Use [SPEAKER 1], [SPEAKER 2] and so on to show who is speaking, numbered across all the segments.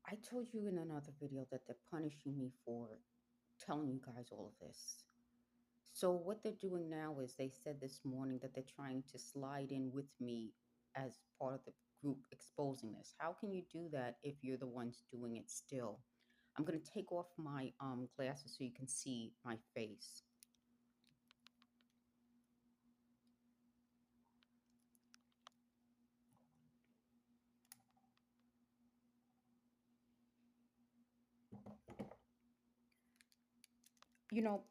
[SPEAKER 1] I told you in another video that they're punishing me for telling you guys all of this. So what they're doing now is they said this morning that they're trying to slide in with me as part of the group exposing this. How can you do that if you're the ones doing it still? I'm going to take off my glasses so you can see my face. You know,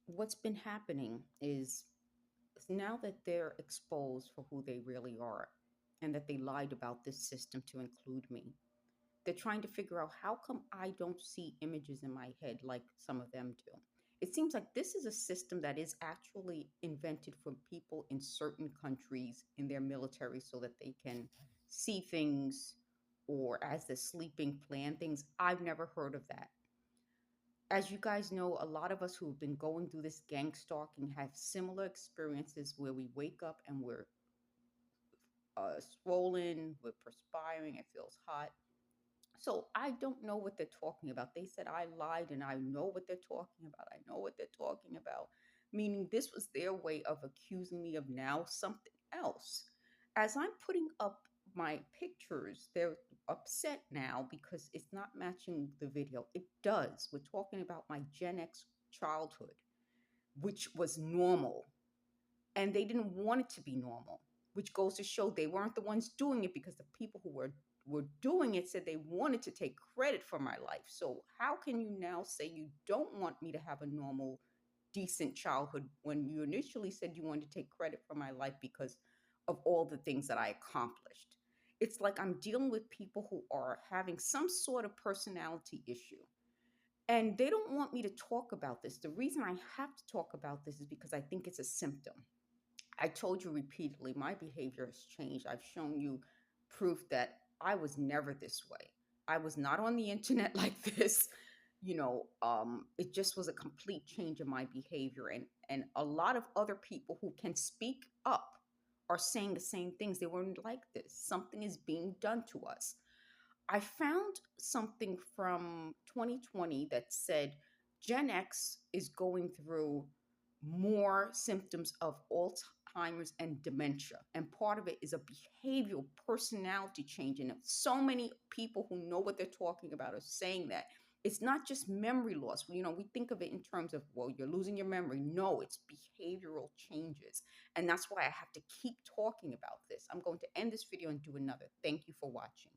[SPEAKER 1] what's been happening is now that they're exposed for who they really are and that they lied about this system to include me. They're trying to figure out how come I don't see images in my head like some of them do. It seems like this is a system that is actually invented for people in certain countries in their military so that they can see things or as they're sleeping, plan things. I've never heard of that. As you guys know, a lot of us who've been going through this gang stalking have similar experiences where we wake up and we're swollen, we're perspiring, it feels hot. So I don't know what they're talking about. They said I lied and I know what they're talking about. I know what they're talking about. Meaning this was their way of accusing me of now something else. As I'm putting up my pictures, they're upset now because it's not matching the video. It does. We're talking about my Gen X childhood, which was normal. And they didn't want it to be normal, which goes to show they weren't the ones doing it because the people who were doing it said they wanted to take credit for my life. So how can you now say you don't want me to have a normal, decent childhood when you initially said you wanted to take credit for my life because of all the things that I accomplished? It's like I'm dealing with people who are having some sort of personality issue. And they don't want me to talk about this. The reason I have to talk about this is because I think it's a symptom. I told you repeatedly, my behavior has changed. I've shown you proof that I was never this way. I was not on the internet like this. It just was a complete change in my behavior. And a lot of other people who can speak up are saying the same things. They weren't like this. Something is being done to us. I found something from 2020 that said Gen X is going through more symptoms of Alzheimer's and dementia. And part of it is a behavioral personality change. And so many people who know what they're talking about are saying that. It's not just memory loss. We think of it in terms of, well, you're losing your memory. No, it's behavioral changes. And that's why I have to keep talking about this. I'm going to end this video and do another. Thank you for watching.